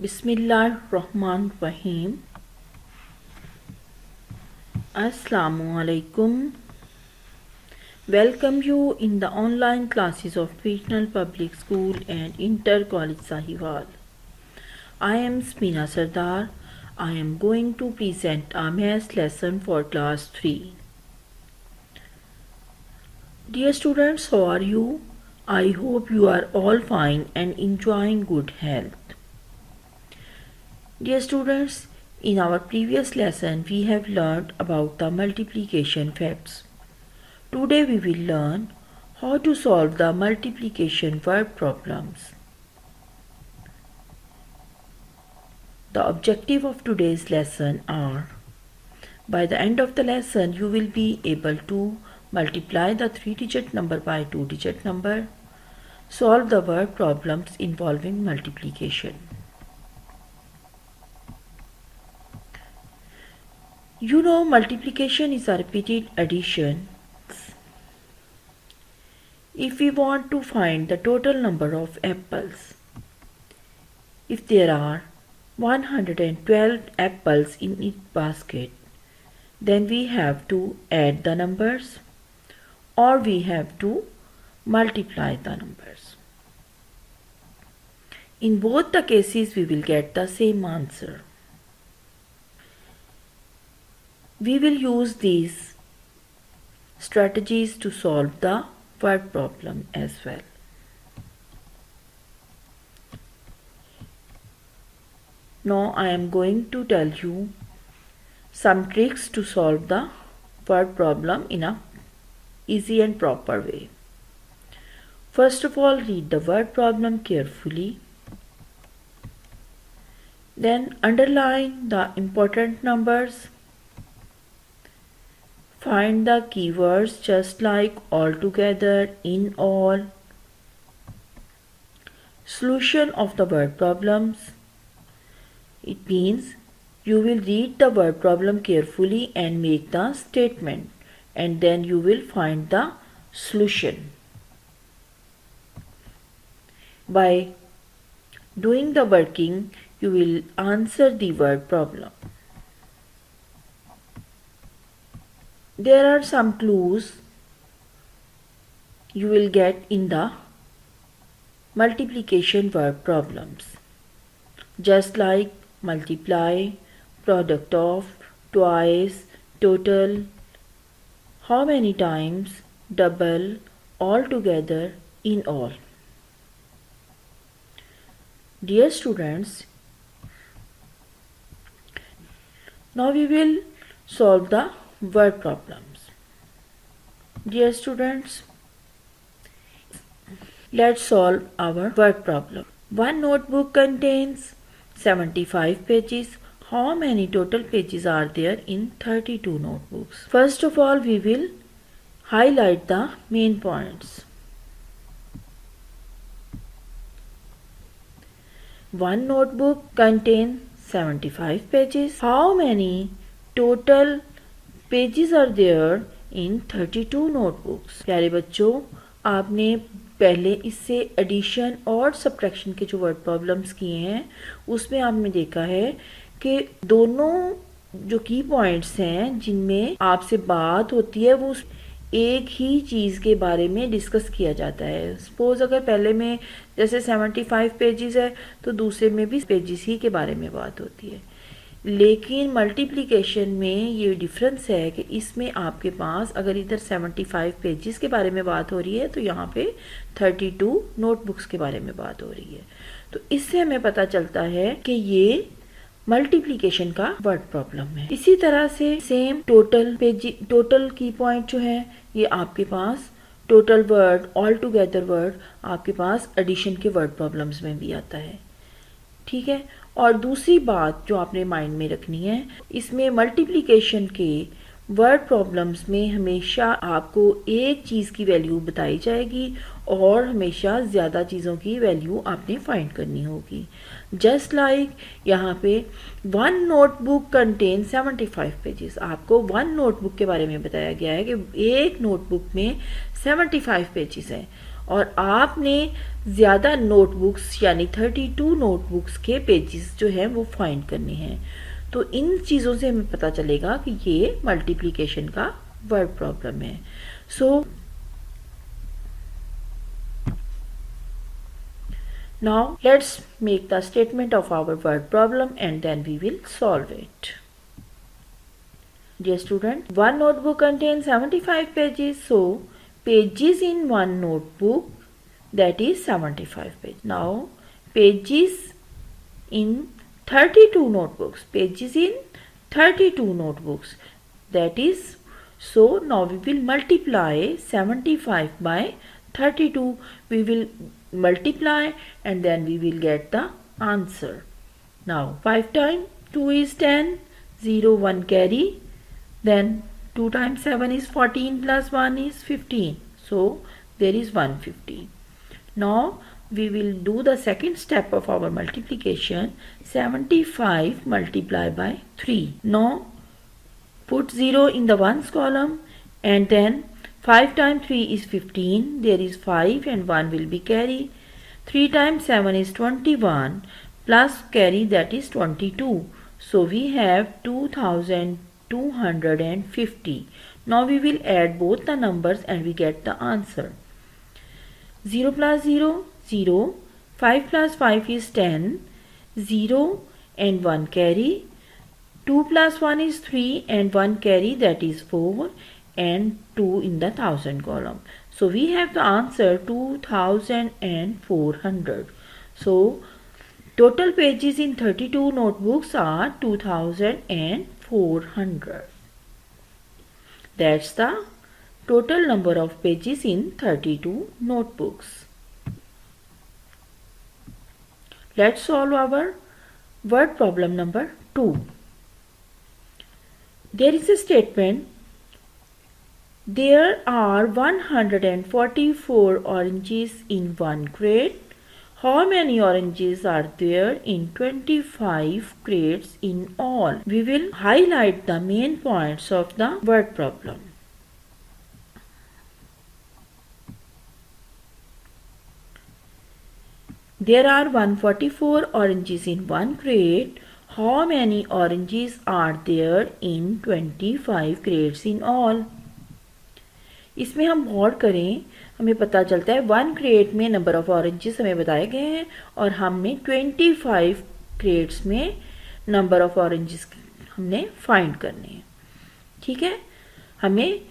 बिस्मिल्लाहिर्रहमानिर्रहीम। Assalamualaikum. Welcome you in the online classes of Regional Public School and Inter College Sahiwal. I am Smina Sardar. I am going to present a maths lesson for class 3. Dear students, how are you? I hope you are all fine and enjoying good health. Dear students, in our previous lesson we have learned about the multiplication facts. Today we will learn how to solve the multiplication word problems. The objective of today's lesson are: by the end of the lesson you will be able to multiply the 3-digit number by 2-digit number, solve the word problems involving multiplication. You know, multiplication is a repeated addition. If we want to find the total number of apples, if there are 112 apples in each basket, then we have to add the numbers or we have to multiply the numbers. In both the cases we will get the same answer. We will use these strategies to solve the word problem as well. Now I am going to tell you some tricks to solve the word problem in a easy and proper way. First of all, read the word problem carefully. Then underline the important numbers. Find the keywords just like altogether, in all. Solution of the word problems. It means you will read the word problem carefully and make the statement, and then you will find the solution. By doing the working, you will answer the word problem. There are some clues you will get in the multiplication word problems, just like multiply, product of, twice, total, how many times, double, altogether, in all. Dear students, now we will solve the word problems. Dear students, let's solve our word problem. One notebook contains 75 pages. How many total pages are there in 32 notebooks? First of all, we will highlight the main points. One notebook contains 75 pages. How many total pages are there in 32 notebooks. प्यारे बच्चों, आपने पहले इससे addition और subtraction के जो word problems किए हैं उसमें आपने देखा है कि दोनों जो की पॉइंट्स हैं जिनमें आपसे बात होती है वो एक ही चीज़ के बारे में डिस्कस किया जाता है. सपोज अगर पहले में जैसे 75 पेजेस है तो दूसरे में भी पेजेस ही के बारे में बात होती है. लेकिन मल्टीप्लिकेशन में ये डिफरेंस है कि इसमें आपके पास अगर इधर 75 पेजेस के बारे में बात हो रही है तो यहाँ पे 32 नोटबुक्स के बारे में बात हो रही है. तो इससे हमें पता चलता है कि ये मल्टीप्लिकेशन का वर्ड प्रॉब्लम है. इसी तरह से सेम टोटल की पॉइंट जो है ये आपके पास total word, all together word आपके पास एडिशन के वर्ड प्रॉब्लम्स में भी आता है. ठीक है. और दूसरी बात जो आपने माइंड में रखनी है, इसमें मल्टीप्लिकेशन के वर्ड प्रॉब्लम्स में हमेशा आपको एक चीज़ की वैल्यू बताई जाएगी और हमेशा ज़्यादा चीज़ों की वैल्यू आपने फाइंड करनी होगी. जस्ट लाइक यहाँ पे वन नोटबुक कंटेन 75 पेजेस. आपको वन नोटबुक के बारे में बताया गया है कि एक नोटबुक में 75 पेजेस हैं और आपने ज़्यादा नोटबुक्स यानी 32 नोटबुक्स के पेजेस जो हैं वो फाइंड करने हैं। तो इन चीज़ों से हमें पता चलेगा कि ये मल्टीप्लिकेशन का वर्ड प्रॉब्लम है। सो now let's make the statement of our word problem and then we will solve it. Dear student, one notebook contains 75 pages, so pages in one notebook, that is 75 pages. Now pages in 32 notebooks, pages in 32 notebooks, that is, so now we will multiply 75 by 32. We will multiply and then we will get the answer. Now 5 times 2 is 10, 0 1 carry, then 2 times 7 is 14 plus 1 is 15, so there is 150. Now we will do the second step of our multiplication. 75 multiplied by 3. Now put 0 in the ones column and then 5 times 3 is 15. There is 5 and 1 will be carry. 3 times 7 is 21 plus carry, that is 22. So we have 2250. Now we will add both the numbers and we get the answer. 0 plus 0, 0. 5 plus 5 is 10. 0 and 1 carry. 2 plus 1 is 3 and 1 carry, that is 4, and 2 in the thousand column. So we have the answer 2400. So total pages in 32 notebooks are 2400. That's the total number of pages in 32 notebooks. Let's solve our word problem number 2. There is a statement: there are 144 oranges in one crate. How many oranges are there in 25 crates in all? We will highlight the main points of the word problem. There are 144 oranges in one crate. How many oranges are there in 25 crates in all? इसमें हम गौर करें, हमें पता चलता है 1 crate में number of oranges हमें बताए गए हैं और हमने 25 क्रेट्स में नंबर ऑफ ऑरेंजेस हमने फाइंड करने हैं। ठीक है, हमें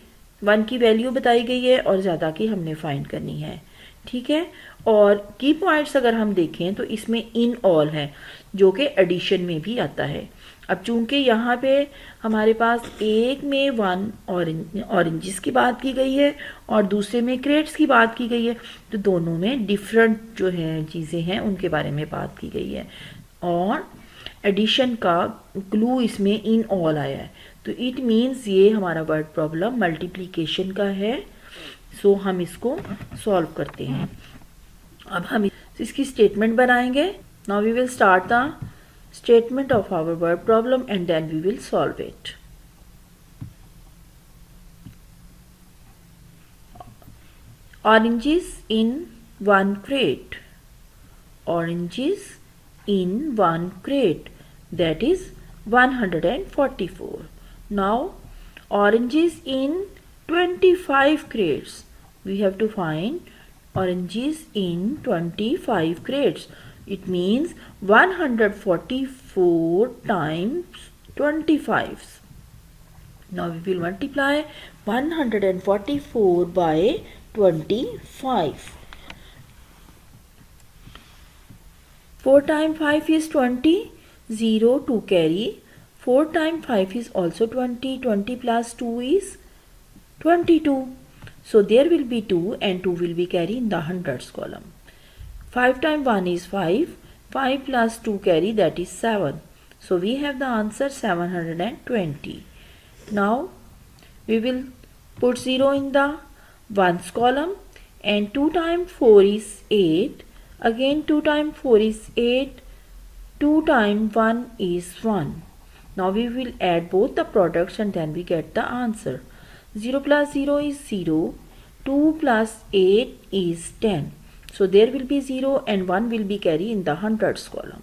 1 की वैल्यू बताई गई है और ज़्यादा की हमने फाइंड करनी है। ठीक है, और की पॉइंट्स अगर हम देखें तो इसमें इन ऑल है जो कि एडिशन में भी आता है। अब चूंकि यहाँ पे हमारे पास एक में 1 ऑरेंजेस की बात की गई है और दूसरे में क्रेट्स की बात की गई है, तो दोनों में डिफरेंट जो है चीज़ें हैं उनके बारे में बात की गई है और एडिशन का क्लू इसमें इन ऑल आया है। तो इट मीन्स ये हमारा वर्ड प्रॉब्लम मल्टीप्लिकेशन का है। सो हम इसको सॉल्व करते हैं। अब हम इसकी स्टेटमेंट बनाएंगे। Now we will start the statement of our word problem and then we will solve it. Oranges in one crate. Oranges in one crate, that is 144. Now oranges in 25 crates. We have to find oranges in 25 crates. It means 144 times 25. Now we will multiply 144 by 25. 4 times 5 is 20. 0 to carry. 4 times 5 is also 20. 20 plus 2 is 22. So there will be 2 and 2 will be carried in the hundreds column. 5 times 1 is 5. 5 plus 2 carry, that is 7. So we have the answer 720. Now we will put 0 in the ones column and 2 times 4 is 8. Again 2 times 4 is 8. 2 times 1 is 1. Now we will add both the products and then we get the answer. 0 plus 0 is 0. 2 plus 8 is 10. So there will be 0 and 1 will be carried in the hundreds column.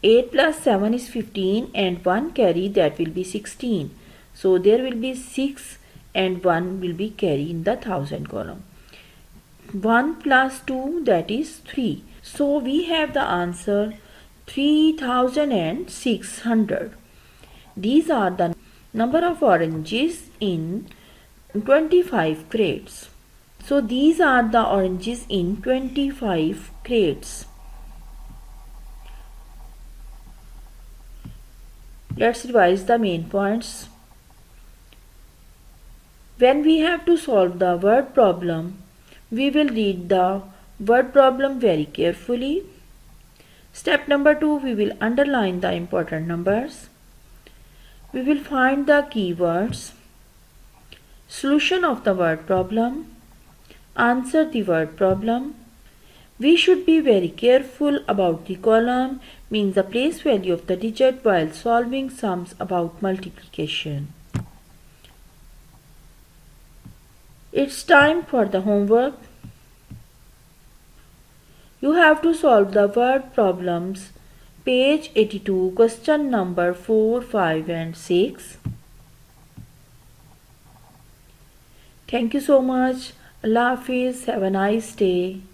8 plus 7 is 15 and 1 carry, that will be 16. So there will be 6 and 1 will be carried in the thousand column. 1 plus 2, that is 3. So we have the answer 3600. These are the number of oranges in 25 crates. So these are the oranges in 25 crates. Let's revise the main points. When we have to solve the word problem, we will read the word problem very carefully. Step number 2, we will underline the important numbers. We will find the keywords, solution of the word problem, answer the word problem. We should be very careful about the column, means the place value of the digit, while solving sums about multiplication. It's time for the homework. You have to solve the word problems, page 82, question number 4, 5 and 6. Thank you so much. Allah Hafiz. Have a nice day.